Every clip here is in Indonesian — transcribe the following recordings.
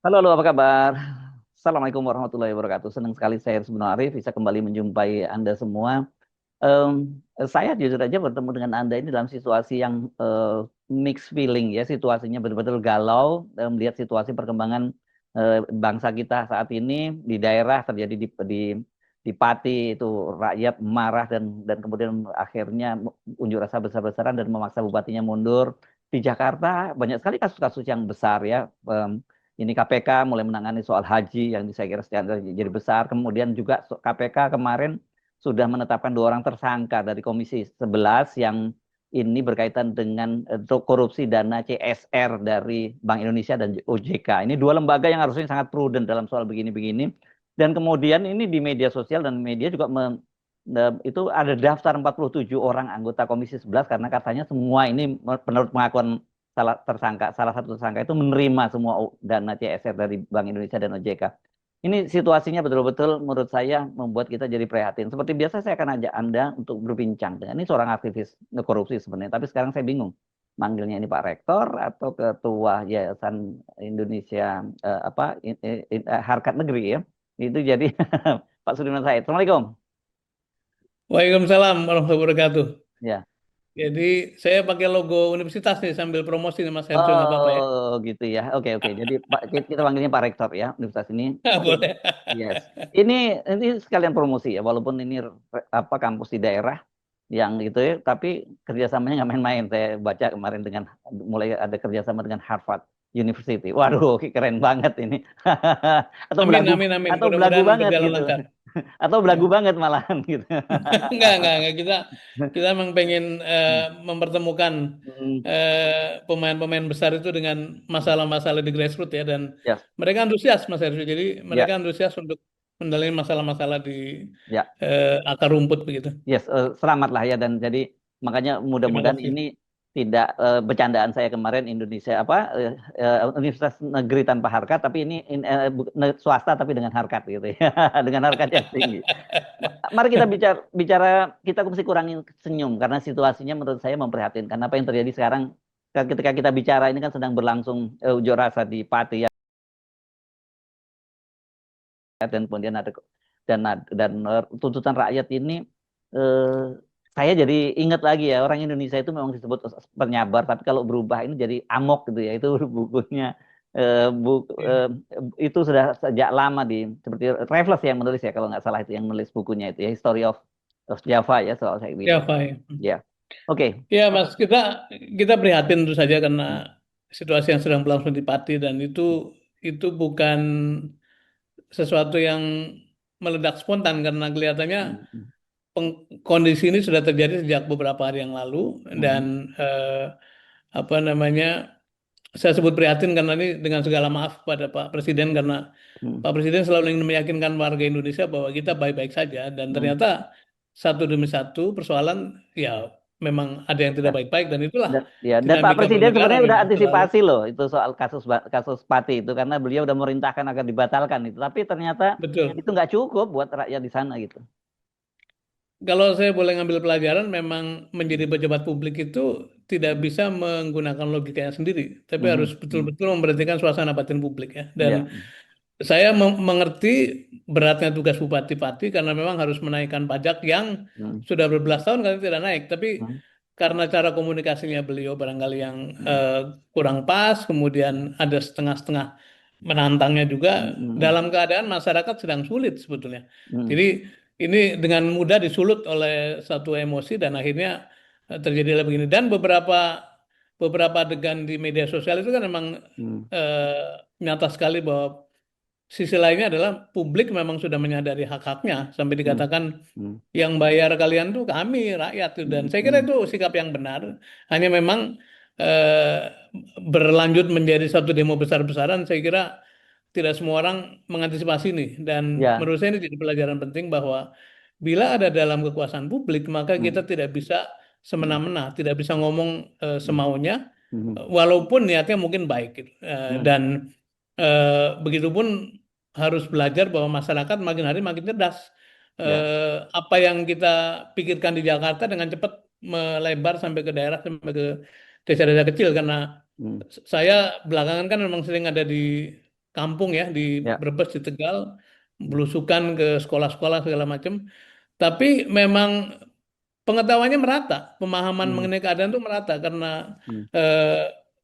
Halo, halo, apa kabar? Assalamualaikum warahmatullahi wabarakatuh. Senang sekali saya Sebenarnya Arif bisa kembali menjumpai Anda semua. Saya jujur aja bertemu dengan Anda ini dalam situasi yang mixed feeling ya. Situasinya betul-betul galau melihat situasi perkembangan bangsa kita saat ini di daerah terjadi di Pati itu rakyat marah dan kemudian akhirnya unjuk rasa besar-besaran dan memaksa bupatinya mundur. Di Jakarta banyak sekali kasus-kasus yang besar ya. Ini KPK mulai menangani soal haji yang saya kira jadi besar. Kemudian juga KPK kemarin sudah menetapkan dua orang tersangka dari Komisi 11 yang ini berkaitan dengan korupsi dana CSR dari Bank Indonesia dan OJK. Ini dua lembaga yang harusnya sangat prudent dalam soal begini-begini. Dan kemudian ini di media sosial dan media juga itu ada daftar 47 orang anggota Komisi 11 karena katanya semua ini menurut pengakuan salah satu tersangka itu menerima semua dana CSR dari Bank Indonesia dan OJK. Ini situasinya betul-betul menurut saya membuat kita jadi prihatin. Seperti biasa saya akan ajak Anda untuk berbincang dengan ini seorang aktivis korupsi sebenarnya, tapi sekarang saya bingung manggilnya ini Pak Rektor atau Ketua Yayasan Indonesia Harkat Negeri ya. Itu jadi Pak Sudirman Said. Assalamualaikum. Waalaikumsalam warahmatullahi wabarakatuh. Ya. Jadi saya pakai logo universitas nih sambil promosi nih Mas Harjo, nggak apa-apa ya? Oh, gitu ya. Oke, oke. Jadi Pak kita panggilnya Pak Rektor ya, universitas ini. Oke. Boleh. Yes. Ini sekalian promosi ya, walaupun ini apa kampus di daerah yang gitu ya, tapi kerjasamanya nggak main-main. Saya baca kemarin dengan mulai ada kerjasama dengan Harvard University. Waduh, keren banget ini. Atau Amin, belagu amin, amin. atau belagu Mudah-mudahan banget berjalan gitu. lancar. Atau Ya. belagu banget malahan gitu. Enggak. Kita emang pengen mempertemukan Hmm, pemain-pemain besar itu dengan masalah-masalah di grassroots ya, dan yes, mereka antusias Mas Harjo. Jadi ya, mereka antusias untuk mendalami masalah-masalah di ya. akar rumput begitu. Yes, selamatlah ya dan jadi makanya Terima mudah-mudahan kasih. ini tidak bercandaan saya kemarin Indonesia Universitas Negeri tanpa harkat tapi ini swasta tapi dengan harkat gitu ya dengan harkat yang tinggi. Mari kita bicara bicara kita mesti kurangi senyum karena situasinya menurut saya memprihatinkan apa yang terjadi sekarang ketika kita bicara ini kan sedang berlangsung unjuk rasa di Pati ya dan kemudian ada dan tuntutan rakyat ini eh, saya jadi ingat lagi ya orang Indonesia itu memang disebut penyabar tapi kalau berubah ini jadi amok gitu ya itu bukunya eh, bu, eh, itu sudah sejak lama di seperti Raffles yang menulis ya kalau nggak salah itu yang menulis bukunya itu ya History of Java ya soal saya gitu Ya, Pak. ya oke. Ya, Mas, kita prihatin tentu saja karena situasi yang sedang berlangsung di Pati, dan itu bukan sesuatu yang meledak spontan karena kelihatannya kondisi ini sudah terjadi sejak beberapa hari yang lalu. Dan apa namanya, saya sebut prihatin karena ini dengan segala maaf pada Pak Presiden, karena Pak Presiden selalu ingin meyakinkan warga Indonesia bahwa kita baik-baik saja, dan ternyata satu demi satu persoalan ya memang ada yang tidak baik-baik, dan itulah Dan Pak dinamika Presiden bernegara sebenarnya udah memang selalu antisipasi loh itu soal kasus Pati itu karena beliau udah merintahkan agar dibatalkan itu. Tapi ternyata betul. itu nggak cukup buat rakyat di sana gitu. Kalau saya boleh ngambil pelajaran, memang menjadi pejabat publik itu tidak bisa menggunakan logikanya sendiri, tapi harus Mhm, mhm. betul-betul memperhatikan suasana batin publik ya. Dan Ya. saya mengerti beratnya tugas bupati-pati karena memang harus menaikkan pajak yang Mhm, sudah berbelas tahun kan tidak naik. Tapi mhm, karena cara komunikasinya beliau barangkali yang mhm, kurang pas, kemudian ada setengah-setengah menantangnya juga, mhm, dalam keadaan masyarakat sedang sulit sebetulnya. Jadi mhm, ini dengan mudah disulut oleh satu emosi dan akhirnya terjadilah begini. Dan beberapa adegan di media sosial itu kan memang mhm, nyata sekali bahwa sisi lainnya adalah publik memang sudah menyadari hak-haknya sampai mhm, dikatakan mhm, yang bayar kalian tuh kami rakyat tuh. Dan mhm, saya kira mhm. itu sikap yang benar. Hanya memang eh, berlanjut menjadi satu demo besar-besaran, saya kira tidak semua orang mengantisipasi ini. Dan Ya. menurut saya ini jadi pelajaran penting bahwa bila ada dalam kekuasaan publik, maka kita Mhm, tidak bisa mhm, semena-mena, tidak bisa ngomong mhm, semaunya, mhm, walaupun niatnya mungkin baik gitu. mhm. Dan begitupun harus belajar bahwa masyarakat makin hari makin cerdas. Ya. Apa yang kita pikirkan di Jakarta dengan cepat melebar sampai ke daerah, sampai ke desa-desa kecil. Karena Mhm, saya belakangan kan memang sering ada di kampung ya di Ya. Brebes, di Tegal, belusukan ke sekolah-sekolah segala macam. Tapi memang pengetahuannya merata, pemahaman Hmm. mengenai keadaan itu merata karena Hmm.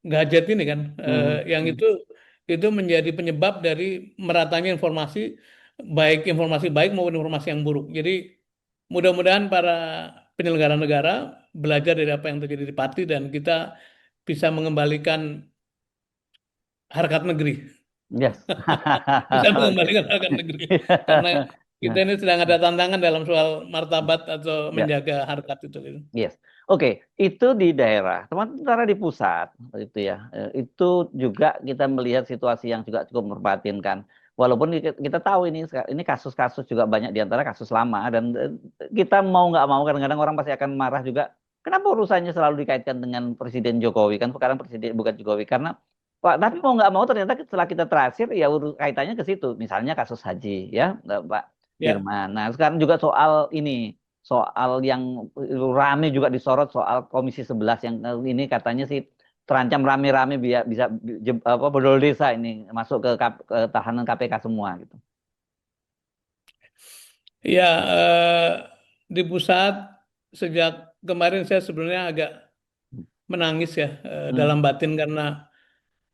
gadget ini kan, Hmm. yang Hmm. itu menjadi penyebab dari meratanya informasi, baik informasi baik maupun informasi yang buruk. Jadi mudah-mudahan para penyelenggara negara belajar dari apa yang terjadi di Pati dan kita bisa mengembalikan harkat negeri, Yes. bisa Oke. mengembalikan harkat negeri karena kita Ya. ini sedang ada tantangan dalam soal martabat atau Ya. menjaga harkat itu gitu. Yes. Oke, itu di daerah. Sementara di pusat itu ya, itu juga kita melihat situasi yang juga cukup memprihatinkan. Walaupun kita tahu ini kasus-kasus juga banyak di antara kasus lama dan kita mau nggak mau kadang-kadang orang pasti akan marah juga. Kenapa urusannya selalu dikaitkan dengan Presiden Jokowi? Kan sekarang Presiden bukan Jokowi karena Pak, tapi mau nggak mau ternyata setelah kita terakhir ya kaitannya ke situ. Misalnya kasus haji ya, Pak Ya. Firman. Nah, sekarang juga soal ini soal yang rame juga disorot soal Komisi 11 yang ini katanya sih terancam rame-rame biar bisa apa bedol desa ini masuk ke tahanan KPK semua gitu. Ya, di pusat sejak kemarin saya sebenarnya agak menangis ya, Hmm. dalam batin karena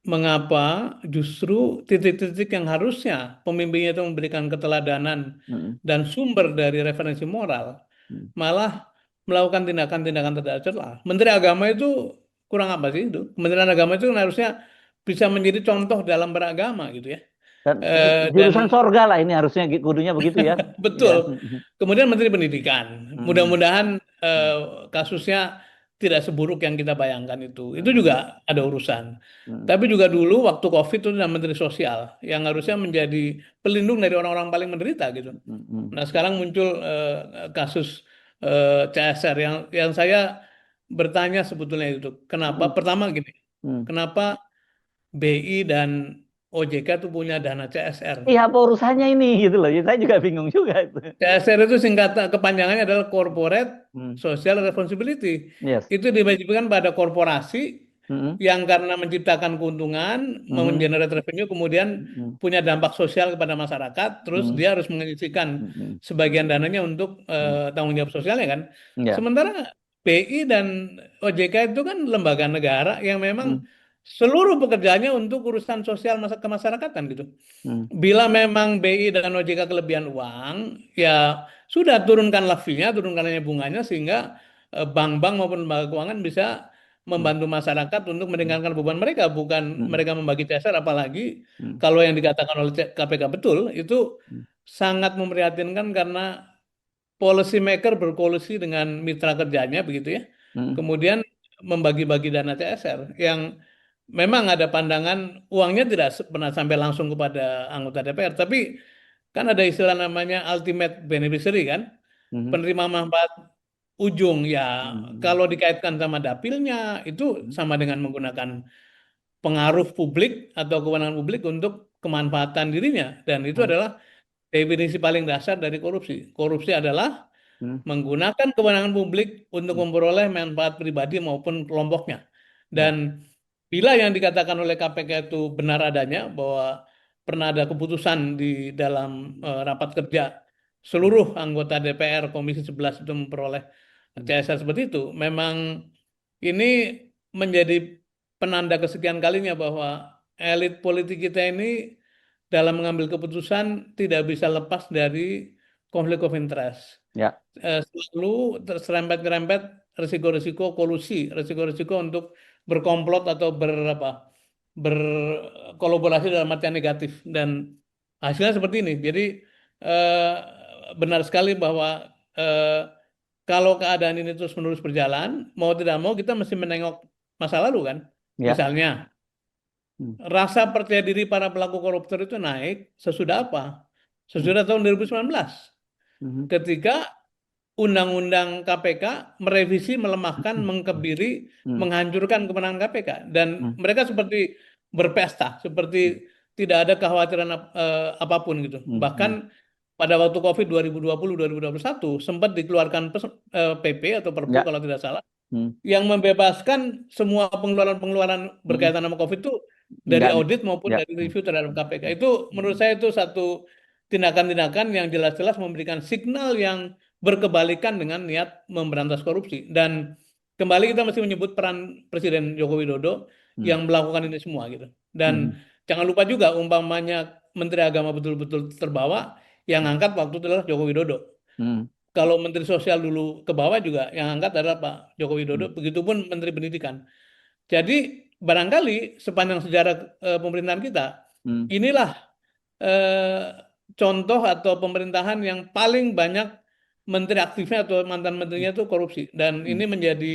mengapa justru titik-titik yang harusnya pemimpinnya itu memberikan keteladanan Hmm. dan sumber dari referensi moral Hmm. malah melakukan tindakan-tindakan tidak celah. Menteri Agama itu kurang apa sih itu? Kementerian Agama itu kan harusnya bisa menjadi contoh dalam beragama gitu ya. Dan Dan jurusan sorga lah ini harusnya kudunya begitu ya. betul. Ya. Kemudian Menteri Pendidikan. Hmm. Mudah-mudahan Hmm. kasusnya tidak seburuk yang kita bayangkan itu. Itu Hmm. juga ada urusan. Hmm. Tapi juga dulu waktu COVID itu ada Menteri Sosial yang harusnya menjadi pelindung dari orang-orang paling menderita gitu. Hmm. Hmm. Nah, sekarang muncul kasus CSR yang saya bertanya sebetulnya itu. Kenapa? Hmm. Pertama gini. Hmm. Kenapa BI dan OJK tuh punya dana CSR? Iya apa urusannya ini gitu loh. Ya, saya juga bingung juga itu. CSR itu singkatan kepanjangannya adalah Corporate Hmm. Social Responsibility. Yes. Itu diwajibkan pada korporasi Hmm. yang karena menciptakan keuntungan, Hmm. mengenerate revenue, kemudian Hmm. punya dampak sosial kepada masyarakat, terus Hmm. dia harus mengisikan Hmm. sebagian dananya untuk Hmm. tanggung jawab sosialnya kan. Ya. Sementara BI dan OJK itu kan lembaga negara yang memang Hmm. seluruh pekerjaannya untuk urusan sosial masa kemasyarakatan gitu. Hmm. Bila memang BI dan OJK kelebihan uang, ya sudah turunkanlah fee-nya, turunkanlah bunganya sehingga bank-bank maupun lembaga keuangan bisa Hmm. membantu masyarakat untuk Hmm. meringankan beban mereka, bukan Hmm. mereka membagi CSR. Apalagi Hmm. kalau yang dikatakan oleh KPK betul, itu Hmm. sangat memprihatinkan karena policy maker berkolusi dengan mitra kerjanya begitu ya. Hmm. Kemudian membagi-bagi dana CSR yang memang ada pandangan uangnya tidak pernah sampai langsung kepada anggota DPR, tapi kan ada istilah namanya ultimate beneficiary kan, Hmm. penerima manfaat ujung ya. Hmm. Kalau dikaitkan sama dapilnya itu Hmm. sama dengan menggunakan pengaruh publik atau kewenangan publik untuk kemanfaatan dirinya, dan itu Hmm. adalah definisi paling dasar dari korupsi. Korupsi adalah Hmm. menggunakan kewenangan publik untuk Hmm. memperoleh manfaat pribadi maupun kelompoknya. Dan Ya. bila yang dikatakan oleh KPK itu benar adanya bahwa pernah ada keputusan di dalam rapat kerja Hmm. seluruh anggota DPR Komisi 11 itu memperoleh Hmm. CSR seperti itu, memang ini menjadi penanda kesekian kalinya bahwa elit politik kita ini dalam mengambil keputusan tidak bisa lepas dari konflik of interest. Ya. Selalu terserempet-serempet risiko-risiko kolusi, risiko-risiko untuk berkomplot atau berkolaborasi dalam artian negatif, dan hasilnya seperti ini. Jadi eh, benar sekali bahwa eh, kalau keadaan ini terus-menerus berjalan, mau tidak mau kita mesti menengok masa lalu kan. Ya. Misalnya, Hmm. rasa percaya diri para pelaku koruptor itu naik sesudah apa? Hmm. Sesudah tahun 2019. Hmm. Ketika Undang-Undang KPK merevisi, melemahkan, mengkebiri, Hmm. menghancurkan kemenangan KPK. Dan Hmm. mereka seperti berpesta, seperti Hmm. tidak ada kekhawatiran apapun gitu. Hmm. Bahkan Hmm. pada waktu COVID 2020-2021 sempat dikeluarkan PP atau Perpu Ya. kalau tidak salah Hmm. yang membebaskan semua pengeluaran-pengeluaran Hmm. berkaitan sama COVID itu dari Enggak. audit maupun Ya. dari review terhadap KPK. Itu menurut saya itu satu tindakan-tindakan yang jelas-jelas memberikan signal yang berkebalikan dengan niat memberantas korupsi. Dan kembali kita mesti menyebut peran Presiden Joko Widodo Hmm. yang melakukan ini semua gitu. Dan Hmm. jangan lupa juga umpamanya Menteri Agama betul-betul terbawa, yang angkat waktu itu adalah Joko Widodo. Hmm. Kalau Menteri Sosial dulu ke bawah juga yang angkat adalah Pak Joko Widodo, Hmm. begitupun Menteri Pendidikan. Jadi barangkali sepanjang sejarah pemerintahan kita, Hmm. inilah eh, contoh atau pemerintahan yang paling banyak menteri aktifnya atau mantan menterinya itu korupsi. Dan Hmm. ini menjadi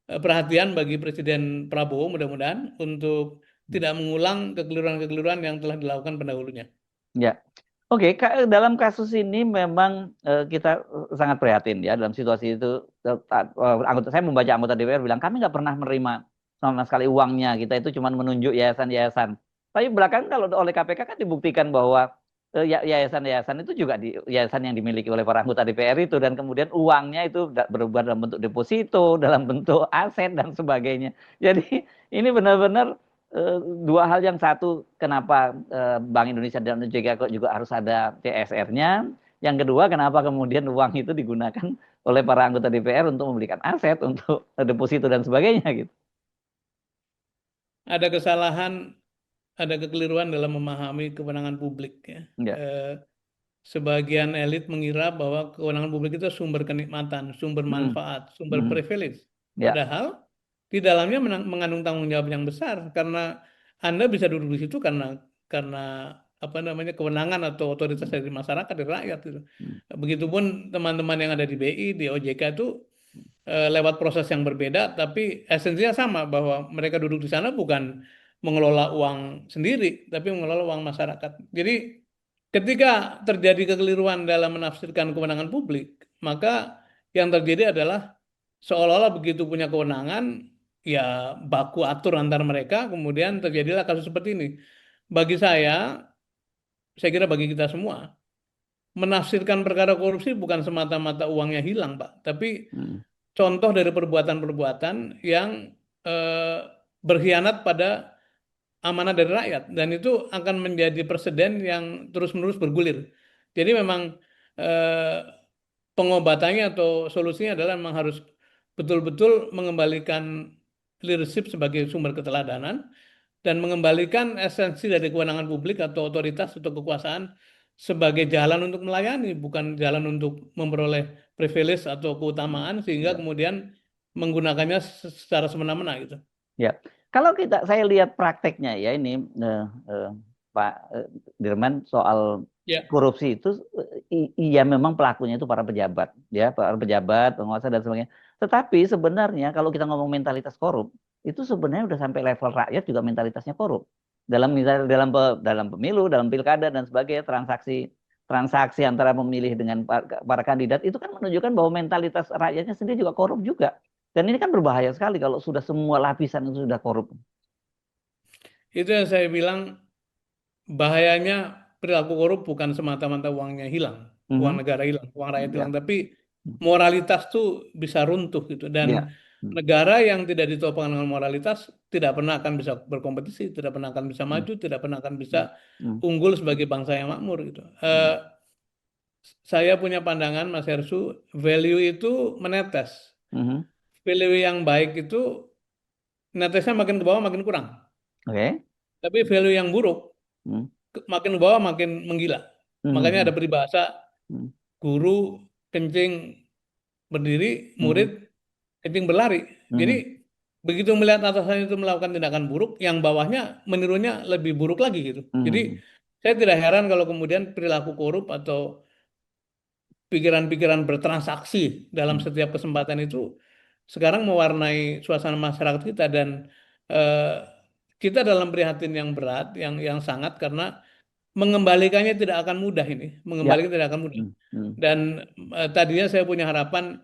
perhatian bagi Presiden Prabowo mudah-mudahan untuk Hmm. tidak mengulang kekeliruan-kekeliruan yang telah dilakukan pendahulunya. Ya. Oke, dalam kasus ini memang kita sangat prihatin ya dalam situasi itu. Saya membaca anggota DPR bilang kami nggak pernah menerima sama sekali uangnya. Kita itu cuma menunjuk yayasan-yayasan. Tapi belakang kalau oleh KPK kan dibuktikan bahwa yayasan-yayasan itu juga yayasan yang dimiliki oleh para anggota DPR itu dan kemudian uangnya itu berubah dalam bentuk deposito, dalam bentuk aset dan sebagainya. Jadi ini benar-benar eh, dua hal yang satu kenapa Bank Indonesia dan OJK kok juga harus ada CSR-nya. Yang kedua kenapa kemudian uang itu digunakan oleh para anggota DPR untuk membelikan aset, untuk deposito dan sebagainya gitu. Ada kesalahan, ada kekeliruan dalam memahami kewenangan publik ya. Ya. Eh, Sebagian elit mengira bahwa kewenangan publik itu sumber kenikmatan, sumber Hmm. manfaat, sumber Hmm. privilege. Ya. Padahal di dalamnya mengandung tanggung jawab yang besar karena Anda bisa duduk di situ karena apa namanya kewenangan atau otoritas dari masyarakat, dari rakyat gitu. Hmm. Begitupun teman-teman yang ada di BI, di OJK itu lewat proses yang berbeda, tapi esensinya sama bahwa mereka duduk di sana bukan mengelola uang sendiri, tapi mengelola uang masyarakat. Jadi ketika terjadi kekeliruan dalam menafsirkan kewenangan publik, maka yang terjadi adalah seolah-olah begitu punya kewenangan, ya baku atur antar mereka, kemudian terjadilah kasus seperti ini. Bagi saya kira bagi kita semua, menafsirkan perkara korupsi bukan semata-mata uangnya hilang, Pak, tapi Hmm. contoh dari perbuatan-perbuatan yang eh, berkhianat pada amanah dari rakyat dan itu akan menjadi presiden yang terus-menerus bergulir. Jadi memang eh, pengobatannya atau solusinya adalah memang harus betul-betul mengembalikan leadership sebagai sumber keteladanan dan mengembalikan esensi dari kewenangan publik atau otoritas atau kekuasaan sebagai jalan untuk melayani, bukan jalan untuk memperoleh privilege atau Hmm. keutamaan sehingga Ya. kemudian menggunakannya secara semena-mena gitu. Ya, kalau saya lihat prakteknya ya ini eh, Pak Dirman soal Ya, korupsi itu iya memang pelakunya itu para pejabat, ya para pejabat, penguasa dan sebagainya. Tetapi sebenarnya kalau kita ngomong mentalitas korup, itu sebenarnya udah sampai level rakyat juga mentalitasnya korup. Dalam pemilu, dalam pilkada dan sebagainya, transaksi transaksi antara pemilih dengan para kandidat itu kan menunjukkan bahwa mentalitas rakyatnya sendiri juga korup juga. Dan ini kan berbahaya sekali kalau sudah semua lapisan itu sudah korup. itu yang saya bilang bahayanya perilaku korup bukan semata-mata uangnya hilang, uang Mhm. negara hilang, uang rakyat hilang, Ya, tapi moralitas tuh bisa runtuh gitu. Dan ya. Hmm. negara yang tidak ditopang dengan moralitas tidak pernah akan bisa berkompetisi, tidak pernah akan bisa Hmm. maju, tidak pernah akan bisa Hmm. Hmm. unggul sebagai bangsa yang makmur gitu. Hmm. Saya punya pandangan Mas Hersu, value itu menetes. Mhm. Value yang baik itu netesnya makin ke bawah makin kurang. Oke. Tapi value yang buruk Hmm. makin ke bawah makin menggila. Makanya ada Mhm. peribahasa Hmm. guru kencing berdiri, murid Mhm. kencing berlari. Jadi Mhm. begitu melihat atasan itu melakukan tindakan buruk, yang bawahnya menirunya lebih buruk lagi gitu. Jadi Mhm. saya tidak heran kalau kemudian perilaku korup atau pikiran-pikiran bertransaksi dalam Hmm. setiap kesempatan itu sekarang mewarnai suasana masyarakat kita dan eh, kita dalam prihatin yang berat, yang sangat karena mengembalikannya tidak akan mudah ini, Ya. mengembalikan tidak akan mudah. Hmm. Hmm. Dan tadinya saya punya harapan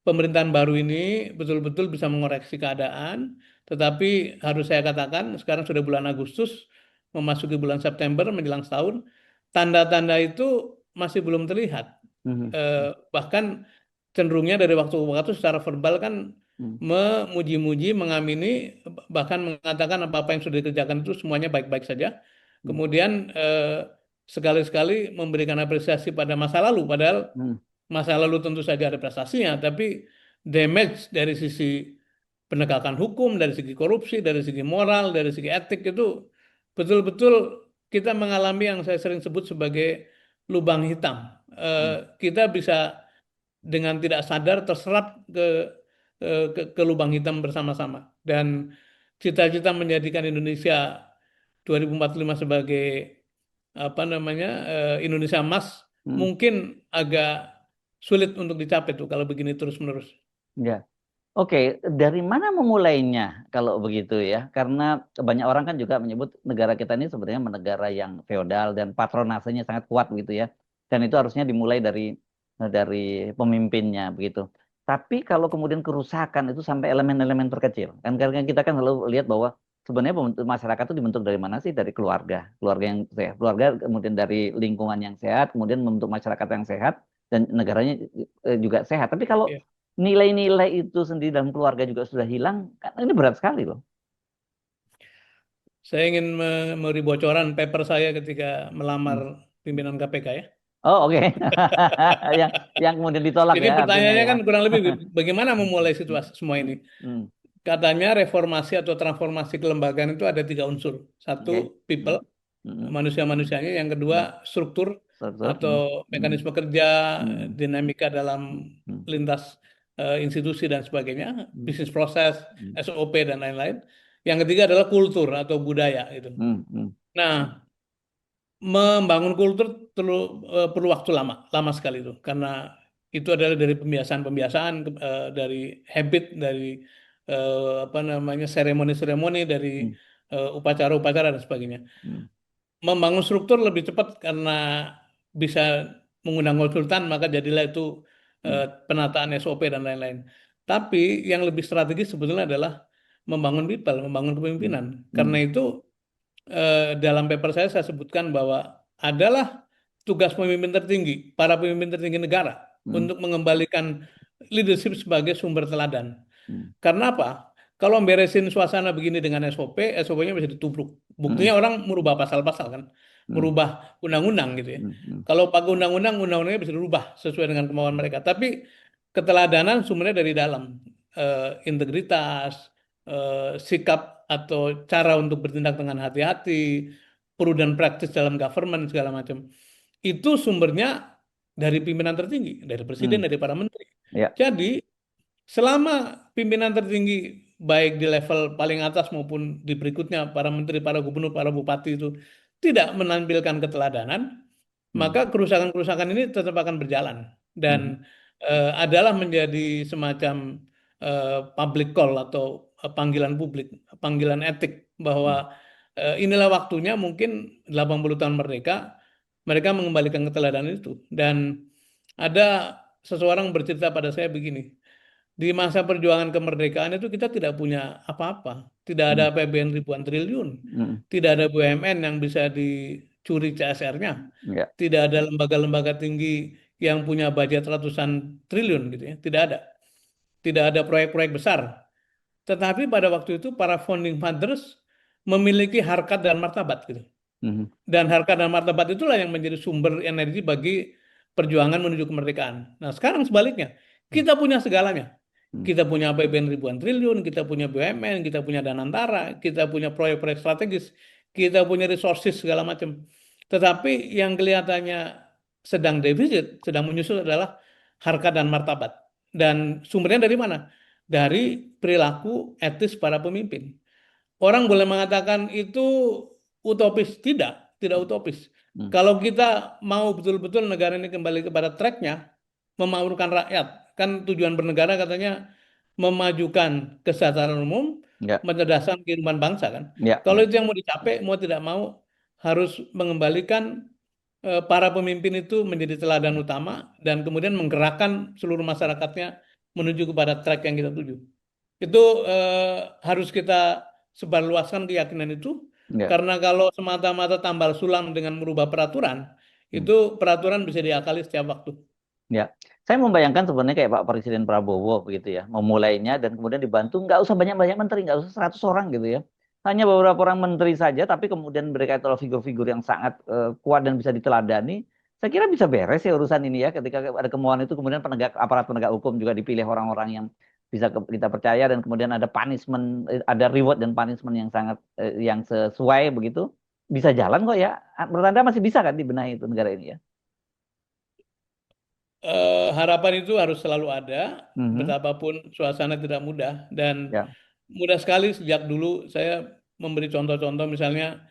pemerintahan baru ini betul-betul bisa mengoreksi keadaan, tetapi harus saya katakan sekarang sudah bulan Agustus, memasuki bulan September menjelang setahun, tanda-tanda itu masih belum terlihat. Mhm. Bahkan cenderungnya dari waktu ke waktu secara verbal kan Hmm. memuji-muji, mengamini, bahkan mengatakan apa-apa yang sudah dikerjakan itu semuanya baik-baik saja. Hmm. Kemudian sekali-sekali memberikan apresiasi pada masa lalu, padahal Hmm. masa lalu tentu saja ada prestasinya, tapi damage dari sisi penegakan hukum, dari segi korupsi, dari segi moral, dari segi etik itu betul-betul kita mengalami yang saya sering sebut sebagai lubang hitam. Hmm. Kita bisa dengan tidak sadar terserap ke lubang hitam bersama-sama. Dan cita-cita menjadikan Indonesia 2045 sebagai apa namanya Indonesia emas Hmm. mungkin agak sulit untuk dicapai tuh kalau begini terus-menerus. Ya. Oke, dari mana memulainya kalau begitu ya? Karena banyak orang kan juga menyebut negara kita ini sebenarnya negara yang feodal dan patronasenya sangat kuat gitu ya. Dan itu harusnya dimulai dari pemimpinnya begitu. Tapi kalau kemudian kerusakan itu sampai elemen-elemen terkecil. Kan karena kita kan selalu lihat bahwa sebenarnya pembentuk masyarakat itu dibentuk dari mana sih? Dari keluarga. Keluarga yang sehat. Keluarga kemudian dari lingkungan yang sehat, kemudian membentuk masyarakat yang sehat dan negaranya juga sehat. Tapi kalau Ya. nilai-nilai itu sendiri dalam keluarga juga sudah hilang, kan ini berat sekali loh. Saya ingin memberi bocoran paper saya ketika melamar Hmm. pimpinan KPK ya. Oh oke, yang yang kemudian ditolak Jadi ya artinya pertanyaannya ya. kan kurang lebih bagaimana memulai situasi semua Hmm. ini. Hmm. Katanya reformasi atau transformasi kelembagaan itu ada tiga unsur. Satu, Oke. people, Hmm. Hmm. manusia-manusianya. Yang kedua, Hmm. struktur Struktur. atau Hmm. Hmm. mekanisme kerja, Hmm. dinamika dalam Hmm. lintas institusi dan sebagainya, Hmm. bisnis proses, Hmm. SOP dan lain-lain. Yang ketiga adalah kultur atau budaya gitu. Hmm. Hmm. Nah, membangun kultur perlu waktu lama, lama sekali itu, karena itu adalah dari pembiasaan-pembiasaan, dari habit, dari apa namanya seremoni-seremoni, dari Hmm. upacara-upacara dan sebagainya. Hmm. Membangun struktur lebih cepat karena bisa mengundang konsultan, maka jadilah itu Hmm. penataan SOP dan lain-lain. Tapi yang lebih strategis sebetulnya adalah membangun people, membangun Hmm. kepemimpinan. Hmm. Karena itu dalam paper saya sebutkan bahwa adalah tugas pemimpin tertinggi, para pemimpin tertinggi negara Hmm. untuk mengembalikan leadership sebagai sumber teladan. Hmm. Karena apa? Kalau beresin suasana begini dengan SOP, SOP-nya bisa ditubruk. Hmm. Buktinya orang merubah pasal-pasal kan, Hmm. merubah undang-undang gitu ya. Hmm. Hmm. Kalau pakai undang-undang, undang-undangnya bisa dirubah sesuai dengan kemauan mereka. Tapi keteladanan sumbernya dari dalam. Integritas, sikap atau cara untuk bertindak dengan hati-hati, prudent practice dalam government segala macam. Itu sumbernya dari pimpinan tertinggi, dari presiden, Hmm. dari para menteri. Ya. Jadi selama pimpinan tertinggi baik di level paling atas maupun di berikutnya para menteri, para gubernur, para bupati itu tidak menampilkan keteladanan, Hmm. maka kerusakan-kerusakan ini tetap akan berjalan dan Hmm. adalah menjadi semacam public call atau panggilan publik, panggilan etik bahwa Hmm. inilah waktunya mungkin 80 tahun merdeka mereka mengembalikan keteladanan itu. Dan ada seseorang bercerita pada saya begini, di masa perjuangan kemerdekaan itu kita tidak punya apa-apa. Tidak ada Hmm. APBN ribuan triliun. Hmm. Tidak ada BUMN yang bisa dicuri CSR-nya. Ya. Tidak ada lembaga-lembaga tinggi yang punya budget ratusan triliun gitu ya. Tidak ada. Tidak ada proyek-proyek besar. Tetapi pada waktu itu para founding fathers memiliki harkat dan martabat gitu. Hmm. Dan harkat dan martabat itulah yang menjadi sumber energi bagi perjuangan menuju kemerdekaan. Nah, sekarang sebaliknya, kita punya segalanya. Hmm. Kita punya APBN ribuan triliun, kita punya BUMN, kita punya Danantara, kita punya proyek-proyek strategis, kita punya resources segala macam. Tetapi yang kelihatannya sedang defisit, sedang menyusut adalah harkat dan martabat. Dan sumbernya dari mana? Dari perilaku etis para pemimpin. Orang boleh mengatakan itu utopis. Tidak, tidak utopis. Hmm. Kalau kita mau betul-betul negara ini kembali kepada tracknya, memakmurkan rakyat. Kan tujuan bernegara katanya memajukan kesejahteraan umum, Ya. mencerdaskan kehidupan bangsa kan. Ya. Kalau Ya. itu yang mau dicapai, mau tidak mau harus mengembalikan para pemimpin itu menjadi teladan utama dan kemudian menggerakkan seluruh masyarakatnya menuju kepada track yang kita tuju. Itu harus kita sebarluaskan keyakinan itu, Ya. karena kalau semata-mata tambal sulam dengan merubah peraturan, Hmm. itu peraturan bisa diakali setiap waktu. Ya. Saya membayangkan sebenarnya kayak Pak Presiden Prabowo begitu ya, memulainya dan kemudian dibantu nggak usah banyak-banyak menteri, nggak usah 100 orang gitu ya. Hanya beberapa orang menteri saja, tapi kemudian mereka itu adalah figur-figur yang sangat kuat dan bisa diteladani. Saya kira bisa beres ya urusan ini ya, ketika ada kemauan itu kemudian aparat penegak hukum juga dipilih orang-orang yang bisa kita percaya dan kemudian ada punishment, ada reward dan punishment yang sangat yang sesuai begitu, bisa jalan kok ya. Menurut Anda masih bisa kan dibenahi itu negara ini ya? Harapan itu harus selalu ada, Mhm. betapapun suasana tidak mudah. Dan Ya. mudah sekali sejak dulu saya memberi contoh-contoh, misalnya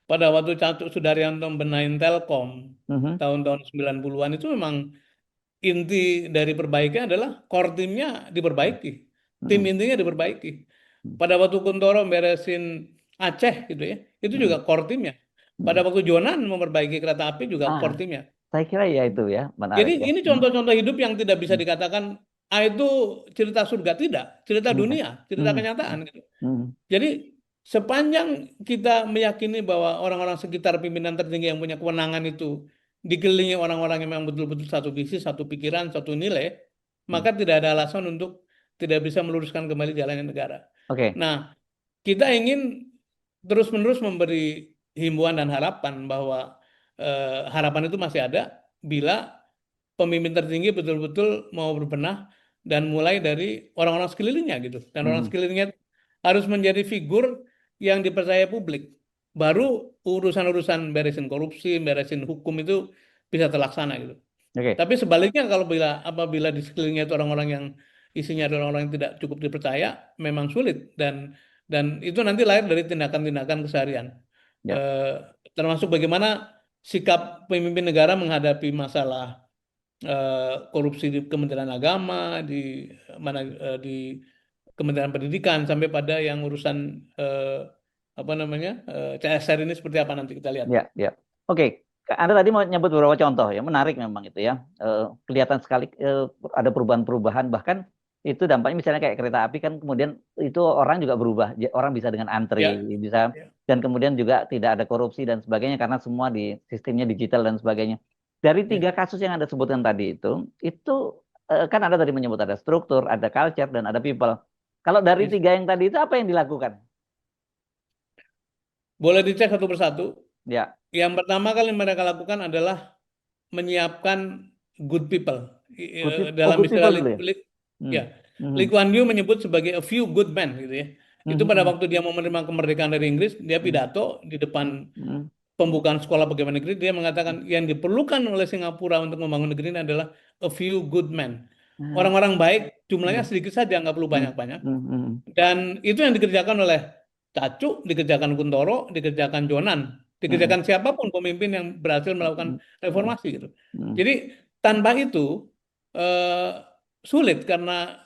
pada waktu Catur Sudaryanto benahin Telkom Mhm. tahun-tahun 90-an itu memang inti dari perbaikan adalah core timnya diperbaiki. Tim Mhm. intinya diperbaiki. Mhm. Pada waktu Kuntoro beresin Aceh gitu ya, itu juga Mhm. core timnya. Pada Mhm. waktu Jonan memperbaiki kereta api juga Ah, core timnya. saya kira ya itu ya menarik Jadi ya. ini Mhm. contoh-contoh hidup yang tidak bisa Mhm. dikatakan itu cerita surga, tidak, cerita Iya. dunia, cerita Mhm. kenyataan gitu. Mhm. Jadi sepanjang kita meyakini bahwa orang-orang sekitar pimpinan tertinggi yang punya kewenangan itu dikelilingi orang-orang yang memang betul-betul satu visi, satu pikiran, satu nilai, Mhm. maka tidak ada alasan untuk tidak bisa meluruskan kembali jalannya negara. Oke. Nah, kita ingin terus-menerus memberi himbauan dan harapan bahwa harapan itu masih ada bila pemimpin tertinggi betul-betul mau berbenah dan mulai dari orang-orang sekelilingnya gitu. Dan orang Mhm. sekelilingnya harus menjadi figur yang dipercaya publik. Baru urusan-urusan beresin korupsi, beresin hukum itu bisa terlaksana gitu. Oke. Tapi sebaliknya kalau apabila di sekelilingnya itu orang-orang yang isinya adalah orang yang tidak cukup dipercaya, memang sulit dan itu nanti lahir dari tindakan-tindakan keseharian. Ya. Eh, Termasuk bagaimana sikap pemimpin negara menghadapi masalah korupsi di Kementerian Agama, di Kementerian Pendidikan sampai pada yang urusan apa namanya CSR ini seperti apa nanti kita lihat. Ya. Ya. Oke. Anda tadi mau nyebut beberapa contoh ya, menarik memang itu ya. Kelihatan sekali ada perubahan-perubahan bahkan itu dampaknya misalnya kayak kereta api kan kemudian itu orang juga berubah. Orang bisa dengan antri, Ya, bisa ya, dan kemudian juga tidak ada korupsi dan sebagainya karena semua di sistemnya digital dan sebagainya. Dari ya. 3 kasus yang Anda sebutkan tadi itu kan Anda tadi menyebut ada struktur, ada culture dan ada people. Kalau dari Yes. 3 yang tadi itu apa yang dilakukan? Boleh dicek satu persatu. Ya. Yang pertama kali mereka lakukan adalah menyiapkan good people. Dalam Good istilah people dulu ya. ya, Hmm. Lee Mhm. Kuan Yew menyebut sebagai a few good men gitu ya. Itu pada Mhm. waktu dia mau menerima kemerdekaan dari Inggris, dia Mhm. pidato di depan Mhm. pembukaan sekolah pegawai negeri, dia mengatakan yang diperlukan oleh Singapura untuk membangun negeri ini adalah a few good men. Mhm. Orang-orang baik jumlahnya Mhm. sedikit saja, nggak perlu Mhm. banyak-banyak. Mhm. Dan itu yang dikerjakan oleh Cacu, dikerjakan Kuntoro, dikerjakan Jonan, Mhm. dikerjakan siapapun pemimpin yang berhasil melakukan Mhm. Mhm. reformasi gitu. Mhm. Jadi tanpa itu eh, sulit karena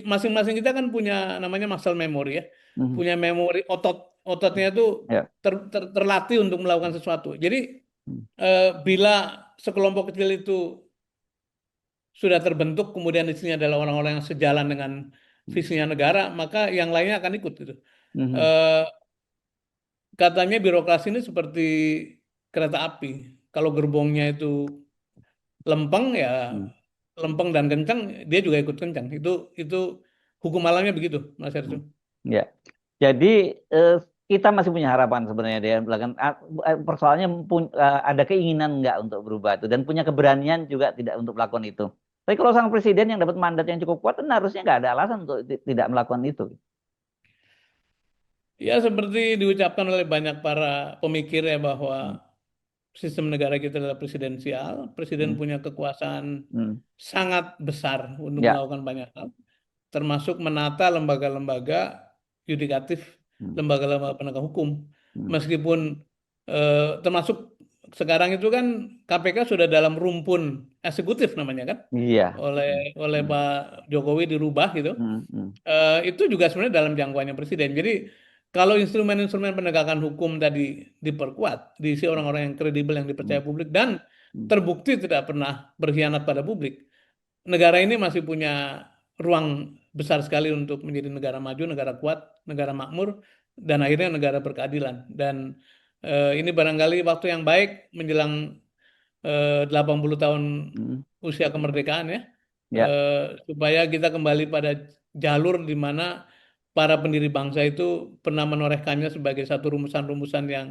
masing-masing kita kan punya namanya muscle memory ya, Mhm. punya memori ototnya itu Ya. terlatih untuk melakukan sesuatu. Jadi Mhm. bila sekelompok kecil itu sudah terbentuk, kemudian isinya adalah orang-orang yang sejalan dengan visinya negara, maka yang lainnya akan ikut gitu. Mhm. Eh, Katanya birokrasi ini seperti kereta api. Kalau gerbongnya itu lempeng ya Mhm. lempeng dan kencang, dia juga ikut kencang. Itu hukum alamnya begitu, Mas Hercu. Mhm. Ya. Jadi eh, kita masih punya harapan sebenarnya dia belakang persoalannya ada keinginan nggak untuk berubah itu dan punya keberanian juga tidak untuk melakukan itu. Tapi kalau sang presiden yang dapat mandat yang cukup kuat, kan harusnya nggak ada alasan untuk tidak melakukan itu. Ya seperti diucapkan oleh banyak para pemikir ya bahwa Hmm. sistem negara kita adalah presidensial, presiden Hmm. punya kekuasaan Hmm. sangat besar untuk Ya. melakukan banyak hal, termasuk menata lembaga-lembaga yudikatif, Hmm. lembaga-lembaga penegak hukum. Hmm. Meskipun termasuk sekarang itu kan KPK sudah dalam rumpun eksekutif namanya kan, Iya. oleh Hmm. oleh Hmm. Pak Jokowi dirubah gitu. Hmm. Hmm. Itu juga sebenarnya dalam jangkauannya presiden. Jadi kalau instrumen-instrumen penegakan hukum tadi diperkuat, diisi orang-orang yang kredibel yang Hmm. dipercaya publik dan Hmm. terbukti tidak pernah berkhianat pada publik, negara ini masih punya ruang besar sekali untuk menjadi negara maju, negara kuat, negara makmur, dan akhirnya negara berkeadilan. Dan ini barangkali waktu yang baik menjelang 80 tahun Hmm. usia kemerdekaan ya. Ya, supaya kita kembali pada jalur di mana para pendiri bangsa itu pernah menorehkannya sebagai satu rumusan-rumusan yang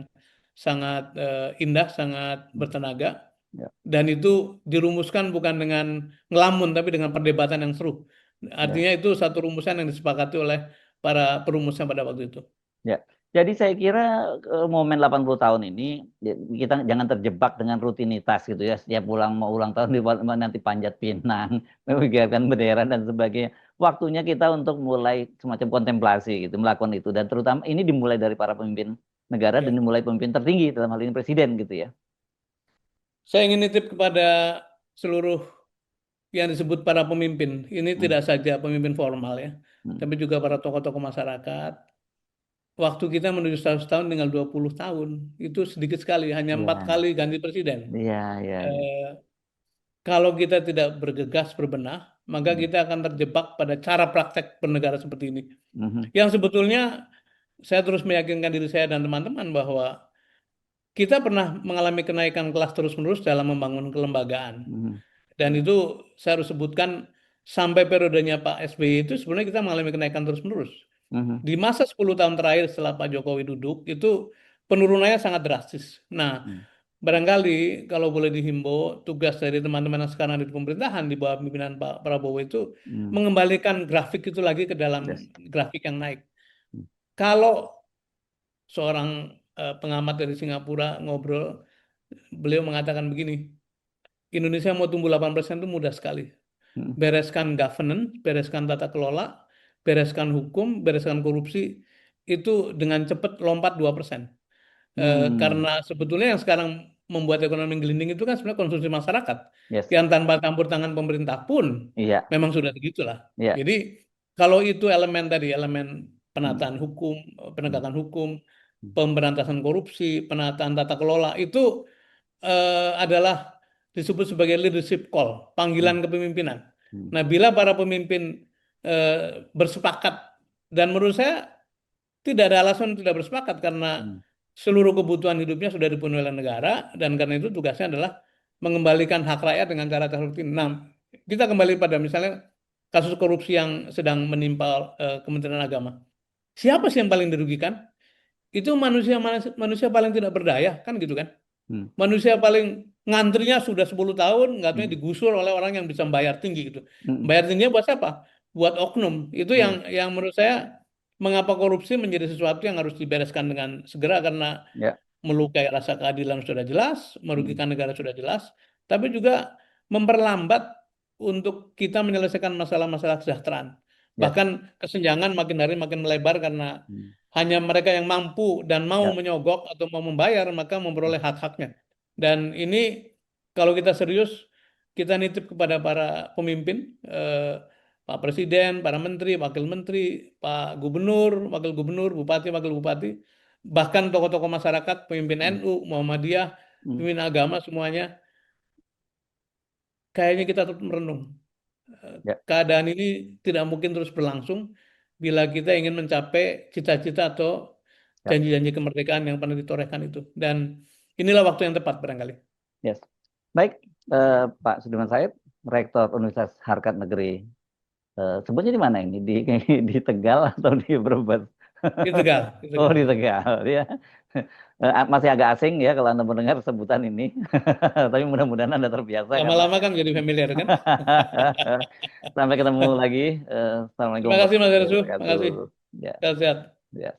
sangat indah, sangat bertenaga, ya, dan itu dirumuskan bukan dengan ngelamun tapi dengan perdebatan yang seru. ya. Artinya itu satu rumusan yang disepakati oleh para perumusnya pada waktu itu. Ya, jadi saya kira momen 80 tahun ini ya, kita jangan terjebak dengan rutinitas gitu ya. Setiap mau ulang tahun nanti panjat pinang, memikirkan bendera dan sebagainya. Waktunya kita untuk mulai semacam kontemplasi gitu, melakukan itu dan terutama ini dimulai dari para pemimpin negara dan Ya. dimulai pemimpin tertinggi dalam hal ini presiden gitu ya. Saya ingin nitip kepada seluruh yang disebut para pemimpin. Ini Hmm, tidak saja pemimpin formal ya, hmm. tapi juga para tokoh-tokoh masyarakat. Waktu kita menuju 100 tahun tinggal 20 tahun. Itu sedikit sekali, hanya 4 kali Iya, ganti presiden. iya, iya, iya. Eh, Kalau kita tidak bergegas, berbenah, maka Hmm, kita akan terjebak pada cara praktek bernegara seperti ini. mhm, Yang sebetulnya saya terus meyakinkan diri saya dan teman-teman bahwa kita pernah mengalami kenaikan kelas terus-menerus dalam membangun kelembagaan. mhm, Dan itu saya harus sebutkan sampai periodenya Pak SBY itu sebenarnya kita mengalami kenaikan terus-menerus. mhm, Di masa 10 tahun terakhir setelah Pak Jokowi duduk, itu penurunannya sangat drastis. Nah, mhm. barangkali kalau boleh dihimbau, tugas dari teman-teman yang sekarang ada di pemerintahan di bawah pimpinan Pak Prabowo itu Hmm, mengembalikan grafik itu lagi ke dalam yes. grafik yang naik. Hmm, Kalau seorang pengamat dari Singapura ngobrol, beliau mengatakan begini, Indonesia mau tumbuh 8% itu mudah sekali. hmm, Bereskan governance, bereskan tata kelola, bereskan hukum, bereskan korupsi, itu dengan cepat lompat 2%. hmm. Karena sebetulnya yang sekarang membuat ekonomi gelinding itu kan sebenarnya konsumsi masyarakat. Yes. Yang tanpa campur tangan pemerintah pun Iya, memang sudah segitulah. iya. Jadi kalau itu elemen tadi, elemen Hmm, penataan hukum, hmm, penegakan hukum, hmm. pemberantasan korupsi, penataan tata kelola, itu adalah disebut sebagai leadership call, Hmm, panggilan kepemimpinan. hmm, Nah, bila para pemimpin bersepakat, dan menurut saya tidak ada alasan tidak bersepakat karena hmm. seluruh kebutuhan hidupnya sudah dipenuhi oleh negara, dan karena itu tugasnya adalah mengembalikan hak rakyat dengan cara-cara seperti ini. Nah, kita kembali pada misalnya kasus korupsi yang sedang menimpa Kementerian Agama. Siapa sih yang paling dirugikan? Itu manusia manusia paling tidak berdaya, kan gitu kan? Hmm, Manusia paling ngantrinya sudah 10 tahun, nggak tahu hmm, digusur oleh orang yang bisa membayar tinggi gitu. hmm, Bayar tingginya buat siapa? Buat oknum. Itu yang hmm. menurut saya mengapa korupsi menjadi sesuatu yang harus dibereskan dengan segera karena Ya, melukai rasa keadilan sudah jelas, hmm, merugikan negara sudah jelas, tapi juga memperlambat untuk kita menyelesaikan masalah-masalah kesejahteraan. yes. Bahkan kesenjangan makin hari makin melebar karena Hmm, hanya mereka yang mampu dan mau ya, menyogok atau mau membayar maka hmm, memperoleh hak-haknya. Dan ini kalau kita serius, kita nitip kepada para pemimpin, Pak Presiden, para menteri, wakil menteri, Pak Gubernur, wakil gubernur, bupati, wakil bupati, bahkan tokoh-tokoh masyarakat, pemimpin hmm, NU, Muhammadiyah, hmm. pemimpin agama semuanya, kayaknya kita tetap merenung. Ya, Keadaan ini tidak mungkin terus berlangsung bila kita ingin mencapai cita-cita atau ya, janji-janji kemerdekaan yang pernah ditorehkan itu. Dan inilah waktu yang tepat barangkali. yes. Baik, Pak Sudirman Said, Rektor Universitas Harkat Negeri. Sebutnya di mana ini? Di di Tegal atau di Brebes? Di Tegal, di Oh, Tegal. di Tegal, ya. Masih agak asing ya kalau Anda mendengar sebutan ini. Tapi mudah-mudahan Anda terbiasa karena Lama-lama kan jadi familiar kan. sampai ketemu lagi. Assalamualaikum Terima kasih Mas warahmatullahi Ersu, terima wabarakatuh. kasih. Ya, Sehat-sehat. ya.